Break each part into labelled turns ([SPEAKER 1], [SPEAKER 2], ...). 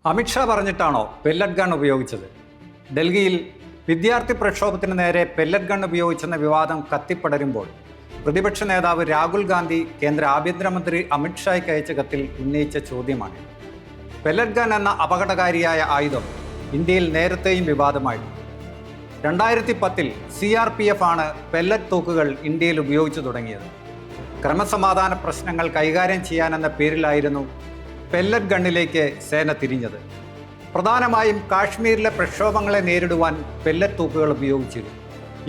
[SPEAKER 1] Amit Shah പറഞ്ഞിട്ടാണോ pellet gun ഉപയോഗിച്ചത്? ഡൽഹിയിൽ വിദ്യാർത്ഥി പ്രക്ഷോഭത്തിന് നേരെ പെല്ലറ്റ് ഗൺ ഉപയോഗിച്ചെന്ന വിവാദം കത്തിപ്പടരുമ്പോൾ പ്രതിപക്ഷ നേതാവ് രാഹുൽ ഗാന്ധി കേന്ദ്ര ആഭ്യന്തരമന്ത്രി അമിത്ഷായ്ക്ക് അയച്ച കത്തിൽ ഉന്നയിച്ച ചോദ്യമാണ്. പെല്ലറ്റ് ഗൺ എന്ന അപകടകാരിയായ ആയുധം ഇന്ത്യയിൽ നേരത്തെയും വിവാദമായിരുന്നു. 2010 CRPF ആണ് പെല്ലറ്റ് തോക്കുകൾ ഇന്ത്യയിൽ ഉപയോഗിച്ചു തുടങ്ങിയത്. ക്രമസമാധാന പ്രശ്നങ്ങൾ കൈകാര്യം ചെയ്യാനെന്ന പേരിലായിരുന്നു പെല്ലറ്റ് ഗണ്ണിലേക്ക് സേന തിരിഞ്ഞത്. പ്രധാനമായും കാശ്മീരിലെ പ്രക്ഷോഭങ്ങളെ നേരിടുവാൻ പെല്ലറ്റ് തോക്കുകൾ ഉപയോഗിച്ചിരുന്നു.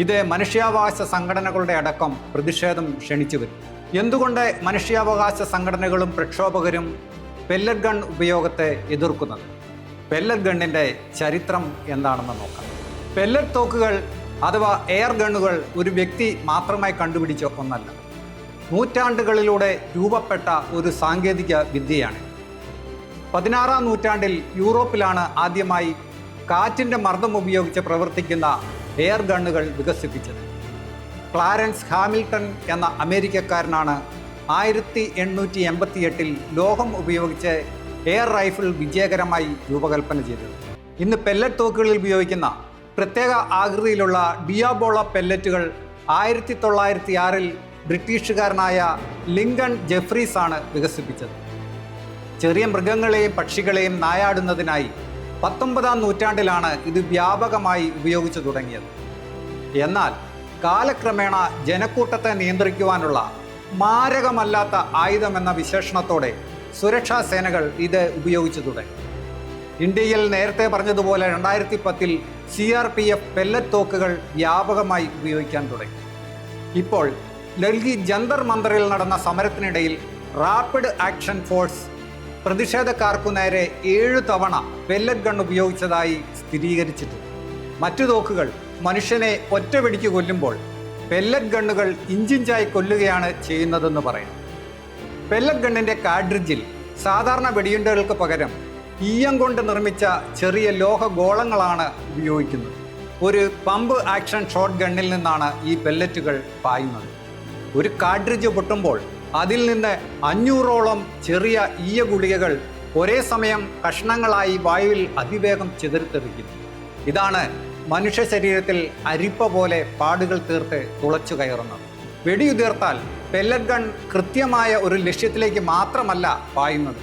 [SPEAKER 1] ഇത് മനുഷ്യാവകാശ സംഘടനകളുടെ അടക്കം പ്രതിഷേധം ക്ഷണിച്ചു വരും. എന്തുകൊണ്ട് മനുഷ്യാവകാശ സംഘടനകളും പ്രക്ഷോഭകരും പെല്ലറ്റ് ഗൺ ഉപയോഗത്തെ എതിർക്കുന്നത്? പെല്ലറ്റ് ഗണ്ണിൻ്റെ ചരിത്രം എന്താണെന്ന് നോക്കാം. പെല്ലറ്റ് തോക്കുകൾ അഥവാ എയർ ഗണ്ണുകൾ ഒരു വ്യക്തി മാത്രമായി കണ്ടുപിടിച്ച ഒന്നല്ല. നൂറ്റാണ്ടുകളിലൂടെ രൂപപ്പെട്ട ഒരു സാങ്കേതിക വിദ്യയാണ്. 16-ാം നൂറ്റാണ്ടിൽ യൂറോപ്പിലാണ് ആദ്യമായി കാറ്റിൻ്റെ മർദ്ദം ഉപയോഗിച്ച് പ്രവർത്തിക്കുന്ന എയർ ഗണ്ണുകൾ വികസിപ്പിച്ചത്. ക്ലാരൻസ് ഹാമിൽട്ടൺ എന്ന അമേരിക്കക്കാരനാണ് 1888 ലോഹം ഉപയോഗിച്ച് എയർ റൈഫിൾ വിജയകരമായി രൂപകൽപ്പന ചെയ്തത്. ഇന്ന് പെല്ലറ്റ് തോക്കുകളിൽ ഉപയോഗിക്കുന്ന പ്രത്യേക ആകൃതിയിലുള്ള ഡിയാബോള പെല്ലറ്റുകൾ 1906 ബ്രിട്ടീഷുകാരനായ ലിങ്കൺ ജെഫ്രീസ് ആണ് വികസിപ്പിച്ചത്. ചെറിയ മൃഗങ്ങളെയും പക്ഷികളെയും നായാടുന്നതിനായി 19-ാം നൂറ്റാണ്ടിലാണ് ഇത് വ്യാപകമായി ഉപയോഗിച്ചു തുടങ്ങിയത്. എന്നാൽ കാലക്രമേണ ജനക്കൂട്ടത്തെ നിയന്ത്രിക്കുവാനുള്ള മാരകമല്ലാത്ത ആയുധമെന്ന വിശേഷണത്തോടെ സുരക്ഷാ സേനകൾ ഇത് ഉപയോഗിച്ചു തുടങ്ങി. ഇന്ത്യയിൽ നേരത്തെ പറഞ്ഞതുപോലെ 2010 CRPF പെല്ലറ്റ് തോക്കുകൾ വ്യാപകമായി ഉപയോഗിക്കാൻ തുടങ്ങി. ഇപ്പോൾ ഡൽഹി ജന്തർ മന്ദറിൽ നടന്ന സമരത്തിനിടയിൽ റാപ്പിഡ് ആക്ഷൻ ഫോഴ്സ് പ്രതിഷേധക്കാർക്കു നേരെ 7 തവണ പെല്ലറ്റ് ഗൺ ഉപയോഗിച്ചതായി സ്ഥിരീകരിച്ചിട്ടുണ്ട്. മറ്റു തോക്കുകൾ മനുഷ്യനെ ഒറ്റ വെടിക്ക് കൊല്ലുമ്പോൾ പെല്ലറ്റ് ഗണ്ണുകൾ ഇഞ്ചിഞ്ചായി കൊല്ലുകയാണ് ചെയ്യുന്നതെന്ന് പറയുന്നു. പെല്ലറ്റ് ഗണ്ണിൻ്റെ കാഡ്രിഡ്ജിൽ സാധാരണ വെടിയുണ്ടകൾക്ക് പകരം ഈയം കൊണ്ട് നിർമ്മിച്ച ചെറിയ ലോഹ ഗോളങ്ങളാണ് ഉപയോഗിക്കുന്നത്. ഒരു പമ്പ് ആക്ഷൻ ഷോട്ട് ഗണ്ണിൽ നിന്നാണ് ഈ പെല്ലറ്റുകൾ പായുന്നത്. ഒരു കാഡ്രിഡ്ജ് പൊട്ടുമ്പോൾ അതിൽ നിന്ന് 500ഓളം ചെറിയ ഈയ ഗുളികകൾ ഒരേ സമയം കഷ്ണങ്ങളായി വായുവിൽ അതിവേഗം ചിതറിത്തെറിക്കുന്നു. ഇതാണ് മനുഷ്യ ശരീരത്തിൽ അരിപ്പ പോലെ പാടുകൾ തീർത്ത് തുളച്ചു കയറുന്നത്. വെടിയുതിർത്താൽ പെല്ലറ്റ് ഗൺ കൃത്യമായ ഒരു ലക്ഷ്യത്തിലേക്ക് മാത്രമല്ല പായുന്നത്,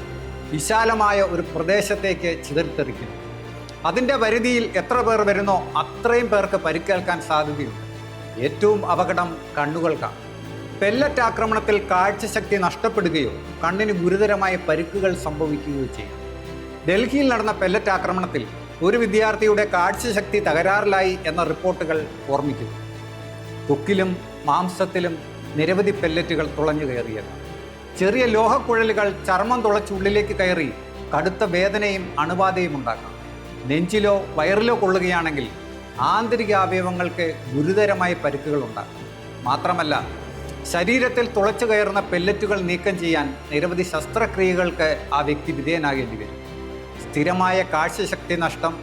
[SPEAKER 1] വിശാലമായ ഒരു പ്രദേശത്തേക്ക് ചിതറിത്തെറിക്കുന്നു. അതിൻ്റെ പരിധിയിൽ എത്ര പേർ വരുന്നോ അത്രയും പേർക്ക് പരിക്കേൽക്കാൻ സാധ്യതയുണ്ട്. ഏറ്റവും അപകടം കണ്ണുകൾക്കാണ്. പെല്ലറ്റ് ആക്രമണത്തിൽ കാഴ്ചശക്തി നഷ്ടപ്പെടുകയോ കണ്ണിന് ഗുരുതരമായ പരിക്കുകൾ സംഭവിക്കുകയോ ചെയ്യും. ഡൽഹിയിൽ നടന്ന പെല്ലറ്റ് ആക്രമണത്തിൽ ഒരു വിദ്യാർത്ഥിയുടെ കാഴ്ചശക്തി തകരാറിലായി എന്ന റിപ്പോർട്ടുകൾ ഓർമ്മിക്കുന്നു. ത്വക്കിലും മാംസത്തിലും നിരവധി പെല്ലറ്റുകൾ തുളഞ്ഞു കയറിയത്. ചെറിയ ലോഹക്കുഴലുകൾ ചർമ്മം തുളച്ചുള്ളിലേക്ക് കയറി കടുത്ത വേദനയും അണുബാധയും ഉണ്ടാക്കാം. നെഞ്ചിലോ വയറിലോ കൊള്ളുകയാണെങ്കിൽ ആന്തരിക അവയവങ്ങൾക്ക് ഗുരുതരമായ പരിക്കുകൾ ഉണ്ടാക്കും. മാത്രമല്ല, ശരീരത്തിൽ തുളച്ചു കയറുന്ന പെല്ലറ്റുകൾ നീക്കം ചെയ്യാൻ നിരവധി ശസ്ത്രക്രിയകൾക്ക് ആ വ്യക്തി വിധേയനാകേണ്ടി വരും. സ്ഥിരമായ കാഴ്ചശക്തി നഷ്ടം,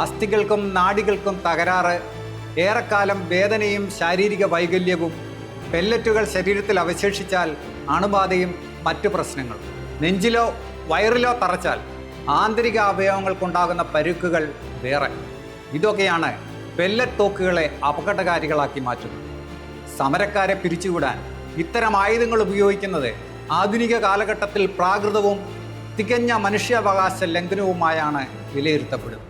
[SPEAKER 1] അസ്ഥികൾക്കും നാഡികൾക്കും തകരാറ്, ഏറെക്കാലം വേദനയും ശാരീരിക വൈകല്യവും, പെല്ലറ്റുകൾ ശരീരത്തിൽ അവശേഷിച്ചാൽ അണുബാധയും മറ്റു പ്രശ്നങ്ങളും, നെഞ്ചിലോ വയറിലോ തറച്ചാൽ ആന്തരിക അവയവങ്ങൾക്കുണ്ടാകുന്ന പരുക്കുകൾ വേറെ. ഇതൊക്കെയാണ് പെല്ലറ്റ് തോക്കുകളെ അപകടകാരികളാക്കി മാറ്റുന്നത്. സമരക്കാരെ പിരിച്ചുവിടാൻ ഇത്തരം ആയുധങ്ങൾ ഉപയോഗിക്കുന്നത് ആധുനിക കാലഘട്ടത്തിൽ പ്രാകൃതവും തികഞ്ഞ മനുഷ്യാവകാശ ലംഘനവുമായാണ് വിലയിരുത്തപ്പെടുന്നത്.